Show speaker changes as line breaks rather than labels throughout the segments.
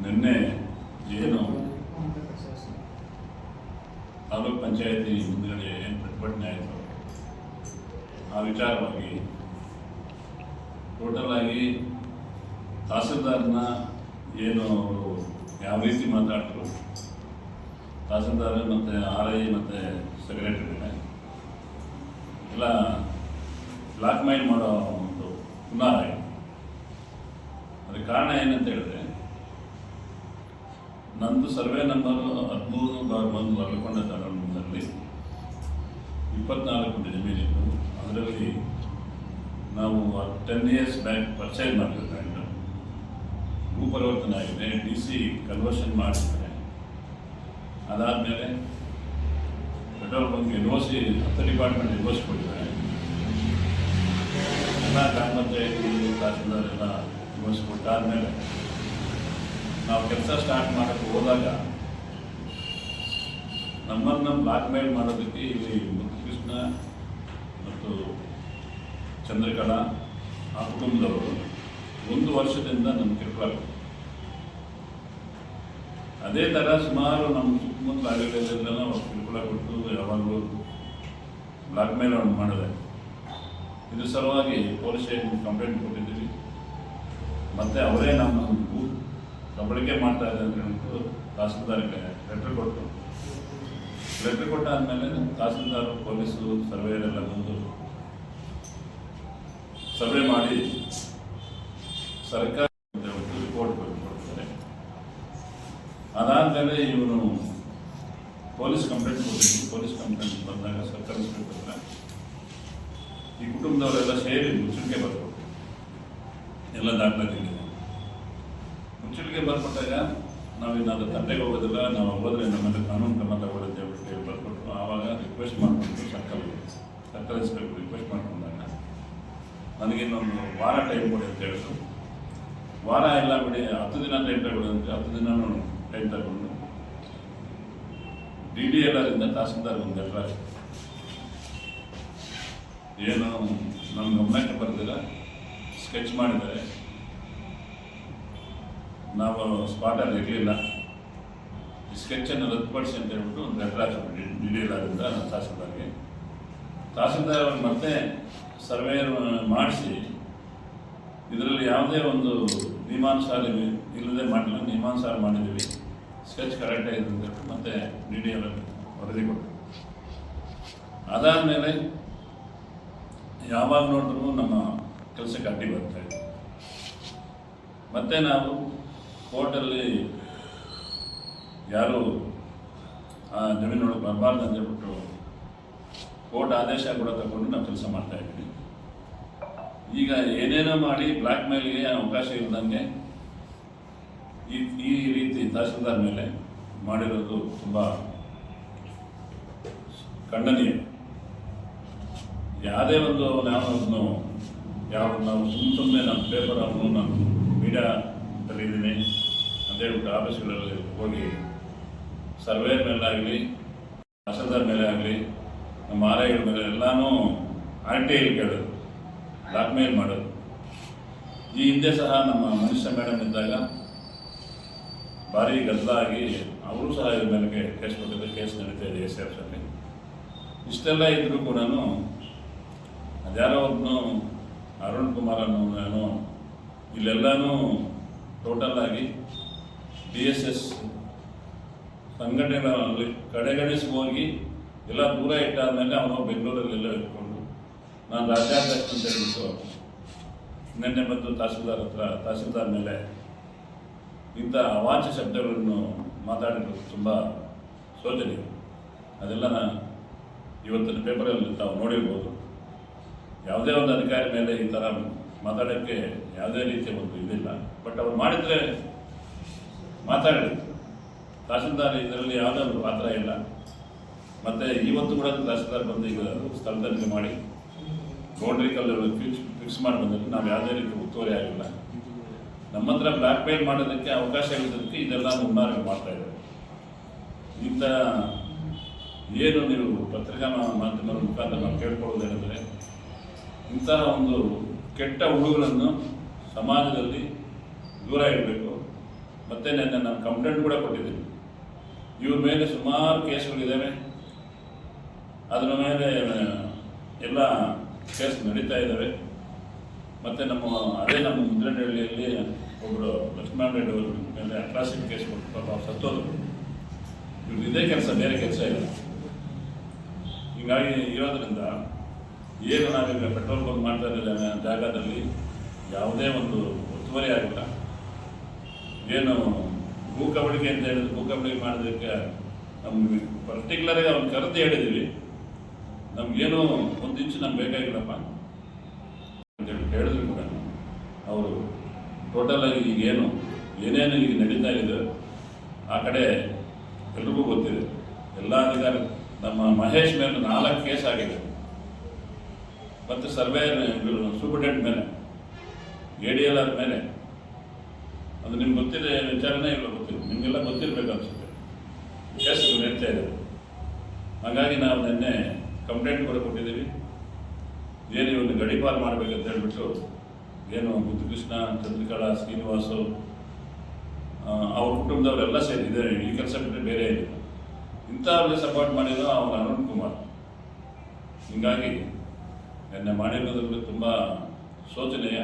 ನಿನ್ನೆ ಏನು ತಾಲೂಕ್ ಪಂಚಾಯತಿ ಮುಂದುಗಡೆ ಏನು ಪ್ರತಿಭಟನೆ ಆಯಿತು ಆ ವಿಚಾರವಾಗಿ ಟೋಟಲ್ ಆಗಿ ತಹಸೀಲ್ದಾರ್ನ ಏನು ಯಾವ ರೀತಿ ಮಾತಾಡ್ತರು, ತಹಸೀಲ್ದಾರ್ ಮತ್ತು RI ಮತ್ತು ಸೆಕ್ರೆಟರಿಗಳೇ ಎಲ್ಲ ಬ್ಲಾಕ್ ಮೇಲ್ ಮಾಡೋ ಒಂದು ಹುನ್ನಾರ ಆಗಿದೆ. ಅದಕ್ಕೆ ಕಾರಣ ಏನಂತ ಹೇಳಿದ್ರೆ, ನಂದು ಸರ್ವೆ ನಂಬರ್ 13/1 ಅರಳಿಕೊಂಡ ತಾಲೂಕಿನಲ್ಲಿ 24 ಗುಂಟೆ ಜಮೀನಿತ್ತು. ಅದರಲ್ಲಿ ನಾವು 10 years ಬ್ಯಾಕ್ ಪರ್ಚೇಸ್ ಮಾಡಿದ್ವಿ ಲ್ಯಾಂಡ್. ಭೂ ಪರಿವರ್ತನೆ ಆಗಿದೆ, DC ಕನ್ವರ್ಷನ್ ಮಾಡಿದ್ದಾರೆ. ಅದಾದಮೇಲೆ petrol bunk NOC 10 department NOC ಕೊಟ್ಟಿದ್ದಾರೆ. ಎಲ್ಲ ಗ್ರಾಮ ಪಂಚಾಯತಿ ತಹಸೀಲ್ದಾರ್ ಎಲ್ಲ NOC ಕೊಟ್ಟಾದಮೇಲೆ ನಾವು ಕೆಲಸ ಸ್ಟಾರ್ಟ್ ಮಾಡೋಕ್ಕೆ ಹೋದಾಗ ನಮ್ಮನ್ನು ಬ್ಲಾಕ್ ಮೇಲ್ ಮಾಡೋದಕ್ಕೆ ಇಲ್ಲಿ ಮುತ್ತುಕೃಷ್ಣ ಮತ್ತು ಚಂದ್ರಕಲಾ ಆ ಕುಟುಂಬದವರು 1 ವರ್ಷದಿಂದ ನಮ್ಮ ಕಿರುಕುಳ. ಅದೇ ಥರ ಸುಮಾರು ನಮ್ಮ ಸುತ್ತಮುತ್ತ ಆಗಲೆಲ್ಲ ಕಿರುಕುಳ ಕೊಟ್ಟು ಯಾವಾಗಲೂ ಬ್ಲಾಕ್ ಮೇಲ್ ಮಾಡಿದೆ. ಇದ್ರ ಸಲುವಾಗಿ ಪೊಲೀಸ್ ಸ್ಟೇಷನ್ ಕಂಪ್ಲೇಂಟ್ ಕೊಟ್ಟಿದ್ದೀವಿ. ಮತ್ತು ಅವರೇ ನಮ್ಮ ಕಬಳಿಕೆ ಮಾಡ್ತಾ ಇದೆ ಅಂತ ಹೇಳ್ಬಿಟ್ಟು ತಹಸೀಲ್ದಾರ್ಗೆ ಲೆಟ್ರ್ ಕೊಟ್ಟಾದಮೇಲೆ ತಹಸೀಲ್ದಾರ್ ಪೊಲೀಸರು ಸರ್ವೇಯರೆಲ್ಲ ಬಂದು ಸರ್ವೆ ಮಾಡಿ ಸರ್ಕಾರ ರಿಪೋರ್ಟ್ ಕೊಡ್ತಾರೆ. ಅದಾದಮೇಲೆ ಇವನು ಪೊಲೀಸ್ ಕಂಪ್ಲೇಂಟ್ ಕೊಟ್ಟಿದ್ದು. ಪೊಲೀಸ್ ಕಂಪ್ಲೇಂಟ್ ಬಂದಾಗ ಸರ್ಕಾರ ಇನ್ಸ್ಪೆಕ್ಟರ್ ಈ ಕುಟುಂಬದವರೆಲ್ಲ ಸೇರಿ ಮುಚ್ಚಳಿಕೆ ಬರ್ಕೊಟ್ಟು ಎಲ್ಲ ದಾಖಲಾತಿದೆ. ಮುಚ್ಚಳಿಕೆ ಬರ್ಕೊಟ್ಟಾಗ ನಾವೇನಾದ್ರೂ ತಂಟೆಗೆ ಹೋಗೋದಿಲ್ಲ, ನಾವು ಹೋದರೆ ನಮ್ಮಲ್ಲಿ ಕಾನೂನು ಕ್ರಮ ತಗೊಳ್ಳುತ್ತೆ ಅಂತ ಬರ್ಕೊಟ್ಟು ಆವಾಗ ರಿಕ್ವೆಸ್ಟ್ ಮಾಡಿಕೊಂಡು ಸರ್ಕಲ್ ಇನ್ಸ್ಪೆಕ್ಟರ್ ರಿಕ್ವೆಸ್ಟ್ ಮಾಡ್ಕೊಂಡಾಗ ನನಗಿನ್ನೊಂದು ವಾರ ಟೈಮ್ ಕೊಡಿ ಅಂತ ಹೇಳಿದ್ರು. ವಾರ ಎಲ್ಲ ಬಿಡಿ 10 ದಿನ ಟೈಮ್ ತಗೊಳ್ಳಿ ಅಂತ 10 ದಿನ ಟೈಮ್ ತಗೊಂಡು DDLರಿಂದ ತಹಸೀಲ್ದಾರ್ ಒಂದು ಲೆಟರ್ ಏನು ನಮ್ಮ ಗಮನಕ್ಕೆ ಬರೆದಿಲ್ಲ, ಸ್ಕೆಚ್ ಮಾಡಿದ್ದಾರೆ, ನಾವು ಸ್ಪಾಟಲ್ಲಿ ಇರಲಿಲ್ಲ, ಈ ಸ್ಕೆಚ್ಚನ್ನು ರದ್ದುಪಡಿಸಿ ಅಂತ ಹೇಳ್ಬಿಟ್ಟು ಒಂದು ಲೆಟರ್ ಹಾಕಿಬಿಟ್ಟು DDLರಿಂದ ತಹಸೀಲ್ದಾರ್ಗೆ. ತಹಸೀಲ್ದಾರ್ ಅವರು ಮತ್ತೆ ಸರ್ವೆ ಮಾಡಿಸಿ ಇದರಲ್ಲಿ ಯಾವುದೇ ಒಂದು ನಿಯಮಾನುಸಾರ ಇಲ್ಲದೆ ಮಾಡಿಲ್ಲ, ನಿಯಮಾನುಸಾರ ಮಾಡಿದ್ದೀವಿ, ಸ್ಕೆಚ್ ಕರೆಕ್ಟಾಗಿದೆ ಅಂತ ಹೇಳ್ಬಿಟ್ಟು ಮತ್ತೆ DDL ವರದಿ ಕೊಟ್ಟರು. ಅದಾದಮೇಲೆ ಯಾವಾಗ ನೋಡಿದ್ರು ನಮ್ಮ ಕೆಲಸಕ್ಕೆ ಅಡ್ಡಿ ಬರ್ತಾಯಿದೆ. ಮತ್ತು ನಾವು ಕೋರ್ಟಲ್ಲಿ ಯಾರು ಆ ಜಮೀನೊಳಗೆ ಬರಬಾರ್ದು ಅಂತ ಹೇಳ್ಬಿಟ್ಟು ಕೋರ್ಟ್ ಆದೇಶ ಕೂಡ ತಗೊಂಡು ನಾವು ಕೆಲಸ ಮಾಡ್ತಾಯಿದ್ದೀವಿ. ಈಗ ಏನೇನೋ ಮಾಡಿ ಬ್ಲ್ಯಾಕ್ ಮೇಲ್ಗೆ ಅವಕಾಶ ಇಲ್ಲದಂಗೆ ಈ ರೀತಿ ತಹಸೀಲ್ದಾರ್ ಮೇಲೆ ಮಾಡಿರೋದು ತುಂಬ ಖಂಡನೀಯ. ಯಾವುದೇ ಒಂದು ನಾವು ಸುಮ್ಮನೆ ನಮ್ಮ ಪೇಪರ್ ಅವನು ನಾನು ಮೀಡಿಯಾದಲ್ಲಿದ್ದೀನಿ ಅಂತ ಹೇಳ್ಬಿಟ್ಟು ಆಫೀಸ್ಗಳಲ್ಲಿ ಹೋಗಿ ಸರ್ವೇರ್ ಮೇಲೆ ಆಗಲಿ, ತಹಸೀಲ್ದಾರ್ ಮೇಲೆ ಆಗಲಿ, ನಮ್ಮ RIಗಳ ಮೇಲೆ ಎಲ್ಲನೂ RTI ಕೇಳೋದು, ಬ್ಲಾಕ್ ಮೇಲ್ ಮಾಡೋದು. ಈ ಹಿಂದೆ ಸಹ ನಮ್ಮ ಮನುಷ್ಯ ಮೇಡಮ್ ಇದ್ದಾಗ ಭಾರಿ ಗದ್ದಲ ಆಗಿ ಅವರು ಸಹ ಇದ್ರ ಮೇಲೆ ಕೇಸ್ ಕೊಟ್ಟಿದ್ದರು. ಕೇಸ್ ನಡೀತಾ ಇದೆ SFಲ್ಲಿ. ಇಷ್ಟೆಲ್ಲ ಇದ್ದರೂ ಕೂಡ ಅದ್ಯಾರೋ ಒಬ್ಬನು ಅರುಣ್ ಕುಮಾರ್ ಅನ್ನೋನು ಇಲ್ಲೆಲ್ಲನೂ ಟೋಟಲ್ ಆಗಿ DSS ಸಂಘಟನೆಗಳಲ್ಲಿ ಕಡೆಗಣಿಸಿ ಹೋಗಿ ಎಲ್ಲ ದೂರ ಇಟ್ಟಾದ್ಮೇಲೆ ಅವನು ಬೆಂಗಳೂರಲ್ಲೆಲ್ಲ ಇಟ್ಕೊಂಡು ನಾನು ರಾಜ್ಯಾಧ್ಯಕ್ಷ ಅಂತ ಹೇಳ್ಬಿಟ್ಟು ನಿನ್ನೆ ಬಂದು ತಹಸೀಲ್ದಾರ್ ಮೇಲೆ ಇಂಥ ಅವಾಚ್ಯ ಶಬ್ದಗಳನ್ನು ಮಾತಾಡಿರೋದು ತುಂಬ ಶೋಚನೀಯ. ಅದೆಲ್ಲ ಇವತ್ತಿನ ಪೇಪರಲ್ಲಿ ತಾವು ನೋಡಿರ್ಬೋದು. ಯಾವುದೇ ಒಂದು ಅಧಿಕಾರಿ ಮೇಲೆ ಈ ಥರ ಮಾತಾಡೋಕ್ಕೆ ಯಾವುದೇ ರೀತಿಯ ಒಂದು ಇದಿಲ್ಲ. ಬಟ್ ಅವ್ರು ಮಾಡಿದರೆ ಮಾತಾಡಿ, ತಹಸೀಲ್ದಾರ್ ಇದರಲ್ಲಿ ಯಾವುದೇ ಒಂದು ಪಾತ್ರ ಇಲ್ಲ. ಮತ್ತು ಇವತ್ತು ಕೂಡ ತಹಸೀಲ್ದಾರ್ ಬಂದು ಈಗ ಸ್ಥಳ ತನಿಖೆ ಮಾಡಿ ಬೌಂಡ್ರಿ ಕಲ್ಲು ಫಿಕ್ಸ್ ಮಾಡಿ ಬಂದರೆ ನಾವು ಯಾವುದೇ ರೀತಿ ಉತ್ತುವರಿ ಆಗಿಲ್ಲ. ನಮ್ಮ ಹತ್ರ ಬ್ಲ್ಯಾಕ್ ಮೇಲ್ ಮಾಡೋದಕ್ಕೆ ಅವಕಾಶ ಇರೋದಕ್ಕೆ ಇದೆಲ್ಲ ಹುನ್ನಾರ ಮಾಡ್ತಾಯಿದ್ದಾರೆ. ಇಂಥ ಏನು ನೀವು ಪತ್ರಿಕಾ ಮಾಧ್ಯಮದ ಮುಖಾಂತರ ನಾವು ಕೇಳ್ಕೊಳ್ಳೋದೇನೆಂದರೆ, ಇಂತಹ ಒಂದು ಕೆಟ್ಟ ಹುಡುಗರನ್ನು ಸಮಾಜದಲ್ಲಿ ದೂರ ಇಡಬೇಕು. ಮತ್ತೆ ನಾನು ಕಂಪ್ಲೇಂಟ್ ಕೂಡ ಕೊಟ್ಟಿದ್ದೀನಿ. ಇವ್ರ ಮೇಲೆ ಸುಮಾರು ಕೇಸ್ಗಳಿದ್ದಾವೆ, ಅದರ ಮೇಲೆ ಎಲ್ಲ ಕೇಸ್ ನಡೀತಾ ಇದ್ದಾವೆ. ಮತ್ತು ನಮ್ಮ ಮುದ್ರಣಹಳ್ಳಿಯಲ್ಲಿ ಒಬ್ಬರು ಲಕ್ಷ್ಮಣ ರೆಡ್ಡಿ ಅವರ ಮೇಲೆ ಅಟ್ರಾಸಿಟಿ ಕೇಸ್ ಕೊಟ್ಟು ಸತ್ತೋದ್ರು. ಇವ್ರು ಇದೇ ಕೆಲಸ, ಬೇರೆ ಕೆಲಸ ಇಲ್ಲ. ಹೀಗಾಗಿ ಇರೋದ್ರಿಂದ ಏನು ನಾವೀಗ ಪೆಟ್ರೋಲ್ ಬಂಕ್ ಮಾಡ್ತಾ ಇದ್ದ ಜಾಗದಲ್ಲಿ ಯಾವುದೇ ಒಂದು ಒತ್ತುವರಿ ಆಗಿಲ್ಲ. ಏನು ಭೂ ಕಬಳಿಕೆ ಅಂತ ಹೇಳಿದ್ರೆ ಭೂ ಕಬಳಿಕೆ ಮಾಡೋದಕ್ಕೆ ನಮ್ಗೆ ಪರ್ಟಿಕ್ಯುಲರಾಗಿ ಅವ್ನು ಕರೆದು ಹೇಳಿದ್ದೀವಿ, ನಮಗೇನು ಒಂದು ಇಂಚು ನಮ್ಗೆ ಬೇಕಾಗಿಲ್ಲಪ್ಪ ಅಂತೇಳಿ ಹೇಳಿದ್ರು ಕೂಡ ಅವರು ಟೋಟಲಾಗಿ ಈಗೇನು ಏನೇನು ಈಗ ನಡೀತಾ ಇದೆ ಆ ಕಡೆ ಎಲ್ರಿಗೂ ಗೊತ್ತಿದೆ. ಎಲ್ಲ ಅಧಿಕಾರಿ ನಮ್ಮ ಮಹೇಶ್ ಮೇಲೆ 4 ಕೇಸ್ ಆಗಿದೆ, ಮತ್ತು ಸರ್ವೇಯರ್ ಸೂಪರ್ಡೆಂಟ್ ಮೇಲೆ, ADLR ಮೇಲೆ. ಅದು ನಿಮ್ಗೆ ಗೊತ್ತಿದೆ ವಿಚಾರನೇ ಇಲ್ಲ, ಗೊತ್ತಿಲ್ಲ, ನಿಮಗೆಲ್ಲ ಗೊತ್ತಿರಬೇಕು ಅನಿಸುತ್ತೆ. ಕೇಸ್ ನಡೀತಾ ಇದೆ. ಹಾಗಾಗಿ ನಾವು ನಿನ್ನೆ ಕಂಪ್ಲೇಂಟ್ ಕೂಡ ಕೊಟ್ಟಿದ್ದೀವಿ. ಏನು ಇವನ್ನು ಗಡೀಪಾರು ಮಾಡಬೇಕಂತ ಹೇಳ್ಬಿಟ್ಟು ಏನು ಬುದ್ಧಕೃಷ್ಣ, ಚಂದ್ರಕಲಾ, ಶ್ರೀನಿವಾಸು ಅವ್ರ ಕುಟುಂಬದವರೆಲ್ಲ ಸೇರಿದೆ. ಈ ಕೆಲಸ ಬಿಟ್ಟರೆ ಬೇರೆ ಇಲ್ಲ. ಇಂಥವ್ರಿಗೆ ಸಪೋರ್ಟ್ ಮಾಡಿದ್ರು ಅವನು ಅರುಣ್ ಕುಮಾರ್. ಹೀಗಾಗಿ ನಿನ್ನೆ ಮಾಡಿರೋದ್ರಲ್ಲಿ ತುಂಬ ಶೋಚನೀಯ.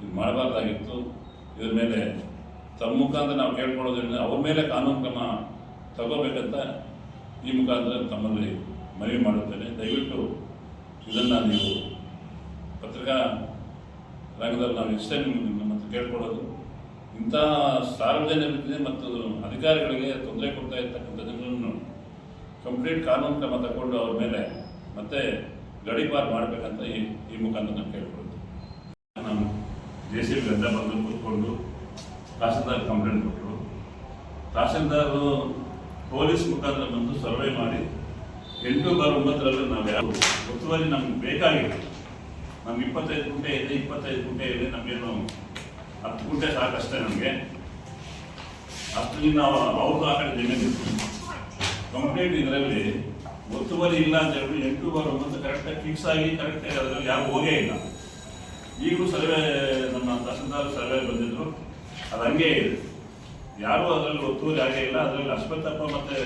ಇದು ಮಾಡಬಾರ್ದಾಗಿತ್ತು. ಇದ್ರ ಮೇಲೆ ತಮ್ಮ ಮುಖಾಂತರ ನಾವು ಕೇಳ್ಕೊಳ್ಳೋದ್ರಿಂದ ಅವ್ರ ಮೇಲೆ ಕಾನೂನು ಕ್ರಮ ತಗೋಬೇಕಂತ ಈ ಮುಖಾಂತರ ತಮ್ಮಲ್ಲಿ ಮನವಿ ಮಾಡುತ್ತೇನೆ. ದಯವಿಟ್ಟು ಇದನ್ನು ನೀವು ಪತ್ರಿಕಾ ರಂಗದಲ್ಲಿ ನಾವು ಇಷ್ಟೇ ಮತ್ತು ಕೇಳ್ಕೊಳ್ಳೋದು, ಇಂಥ ಸಾರ್ವಜನಿಕರಿಗೆ ಮತ್ತು ಅಧಿಕಾರಿಗಳಿಗೆ ತೊಂದರೆ ಕೊಡ್ತಾ ಇರ್ತಕ್ಕಂಥ ಜನರನ್ನು ಕಂಪ್ಲೀಟ್ ಕಾನೂನು ಕ್ರಮ ತಗೊಂಡು ಅವ್ರ ಮೇಲೆ ಮತ್ತೆ ಗಡೀಪಾರು ಮಾಡಬೇಕಂತ ಈ ಮುಖಾಂತರ ನಾವು ಕೇಳ್ಕೊಳ್ತೀವಿ. ನಾನು JCB ಗಂಧ ಬಂದು ಕೂತ್ಕೊಂಡು ತಹಸೀಲ್ದಾರ್ ಕಂಪ್ಲೇಂಟ್ ಕೊಟ್ಟರು. ತಹಸೀಲ್ದಾರು ಪೊಲೀಸ್ ಮುಖಾಂತರ ಬಂದು ಸರ್ವೆ ಮಾಡಿ 8/9 ನಾವು ಯಾವ ಒತ್ತುವರಿ ನಮ್ಗೆ ಬೇಕಾಗಿದೆ. ನಮ್ಗೆ 25 ಗುಂಟೆ ಇದೆ, 25 ಗುಂಟೆ ಇದೆ, ನಮಗೇನು 10 ಗುಂಟೆ ಸಾಕಷ್ಟೇ. ನಮಗೆ ಅಷ್ಟು ನಾವು ಅವ್ರದ್ದು ಆ ಕಡೆ ಜಮೀನು ಕಂಪ್ಲೀಟ್. ಇದರಲ್ಲಿ ಒತ್ತುವರಿ ಇಲ್ಲ ಅಂತ ಹೇಳಿ 8/9 ಕರೆಕ್ಟಾಗಿ ಫಿಕ್ಸ್ ಆಗಿ ಕರೆಕ್ಟಾಗಿ ಅದರಲ್ಲಿ ಯಾರು ಹೋಗೇ ಇಲ್ಲ. ಈಗಲೂ ಸರ್ವೆ ನಮ್ಮ ತಹಸೀಲ್ದಾರ್ ಸರ್ವೆ ಬಂದಿದ್ರು, ಅದು ಹಂಗೆ ಇದೆ. ಯಾರೂ ಅದರಲ್ಲಿ ಒತ್ತುವರಿ ಆಗೇ ಇಲ್ಲ. ಅದರಲ್ಲಿ ಅಶ್ವತ್ಥಪ್ಪ ಮತ್ತು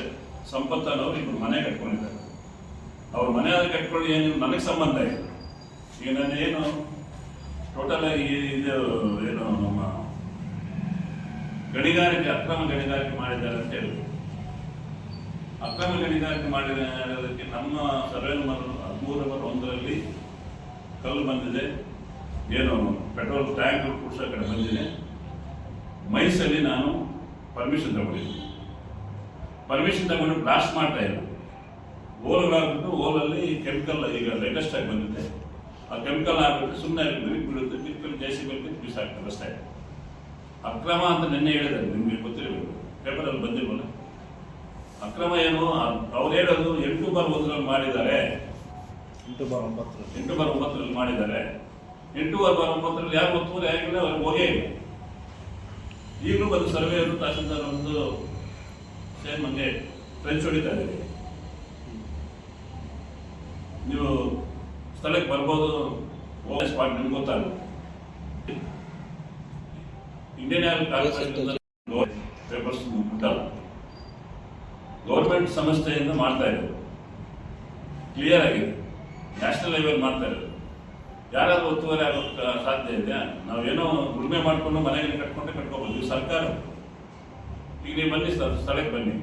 ಸಂಪತ್ ಅನ್ನೋರು ಇಬ್ಬರು ಮನೆ ಕಟ್ಕೊಂಡಿದ್ದಾರೆ. ಅವ್ರ ಮನೆ ಕಟ್ಕೊಂಡು ಏನು ನನಗೆ ಸಂಬಂಧ ಇದೆ. ಈಗ ನಾನು ಏನು ಟೋಟಲಾಗಿ ಇದು ಏನು ನಮ್ಮ ಗಣಿಗಾರಿಕೆ ಅಕ್ರಮ ಗಣಿಗಾರಿಕೆ ಮಾಡಿದ್ದಾರೆ ಅಂತ ಹೇಳಿ, ಅಕ್ರಮ ಗಣಿಗಾರಿಕೆ ಮಾಡಿರೋದಕ್ಕೆ ನಮ್ಮ ಸರ್ವೆ ನಂಬರ್ 13/1 ಕಲ್ಲು ಬಂದಿದೆ. ಏನು ಪೆಟ್ರೋಲ್ ಟ್ಯಾಂಕ್ ಕೂಡ ಕಡೆ ಬಂದಿದೆ. ಮೈಸಲ್ಲಿ ನಾನು ಪರ್ಮಿಷನ್ ತಗೊಂಡಿದ್ದೆ. ಪರ್ಮಿಷನ್ ತಗೊಂಡು ಬ್ಲಾಸ್ಟ್ ಮಾಡ್ತಾ ಇಲ್ಲ, ಓಲ್ಗಳಾಗ್ಬಿಟ್ಟು ಓಲಲ್ಲಿ ಕೆಮಿಕಲ್ ಈಗ ಲೇಟೆಸ್ಟ್ ಆಗಿ ಬಂದಿದೆ. ಆ ಕೆಮಿಕಲ್ ಆಗ್ಬಿಟ್ಟು ಸುಮ್ಮನೆ ಬಿಡುತ್ತೆ, ಬಿಟ್ಟು JCB ಬಿಸಾಕ್ತಾರೆ ಅಷ್ಟೇ. ಅಕ್ರಮ ಅಂತ ನಿನ್ನೆ ಹೇಳಿದ್ದಾರೆ, ನಿಮಗೆ ಗೊತ್ತಿರಬೇಕು, ಪೇಪರಲ್ಲಿ ಬಂದಿರಲ್ಲ. ಅಕ್ರಮ ಏನು ಅವ್ರು ಹೇಳೋದು 8/1 ಮಾಡಿದ್ದಾರೆ, 8/9 ಮಾಡಿದ್ದಾರೆ. 8/9 ಯಾರು ಒತ್ತುವರಿ ಆಗಿಲ್ಲ, ಅವ್ರಿಗೆ ಹೋಗೇ ಇಲ್ಲ. ಈಗಲೂ ಬಂದು ಸರ್ವೆಯವರು ತಹಸೀಲ್ದಾರ್ ಒಂದು ಸೇಮ್ ಹಂಗೆ ಫ್ರೆಂಚ್ ಹೊಡಿತಾ ಇದ್ದೀವಿ. ನೀವು ಸ್ಥಳಕ್ಕೆ ಬರ್ಬೋದು, ಹೋಗೋ ಸ್ಪಾಟ್ ನಿಮ್ಗೆ ಗೊತ್ತಾಗ. ಇಂಡಿಯನ್ ಆಯಿಲ್ ಕಾರ್ಪೊರೇಷನ್ ಪೇಪರ್ಸ್ ಮುಟ್ಟಲ್ಲ, ಗೌರ್ಮೆಂಟ್ ಸಂಸ್ಥೆಯಿಂದ ಮಾಡ್ತಾ ಇರೋದು ಕ್ಲಿಯರ್ ಆಗಿದೆ. ನ್ಯಾಷನಲ್ ಹೈವೇ ಮಾಡ್ತಾ ಇರೋದು. ಯಾರಾದ್ರೂ ಒತ್ತುವರಿ ಆಗೋಕ್ಕೆ ಸಾಧ್ಯ ಇದೆಯಾ? ನಾವೇನೋ ಉಳುಮೆ ಮಾಡಿಕೊಂಡು ಮನೆಗೆ ಕಟ್ಕೋಬೋದು. ಇದು ಸರ್ಕಾರ. ಈಗ ನೀವು ಬನ್ನಿ, ಸ್ಥಳಕ್ಕೆ ಬನ್ನಿ,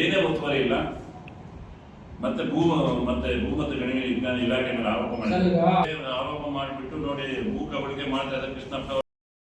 ಏನೇ ಒತ್ತುವರಿ ಇಲ್ಲ. ಮತ್ತೆ ಭೂ ಮತ್ತು ಗಣಿ ವಿಜ್ಞಾನ ಇಲಾಖೆ ಮೇಲೆ ಆರೋಪ ಮಾಡಿಬಿಟ್ಟು ನೋಡಿ ಭೂ ಕಬಳಿಕೆ ಮಾಡ್ತಾ ಇದ್ದಾರೆ ಕೃಷ್ಣಪ್ಪ.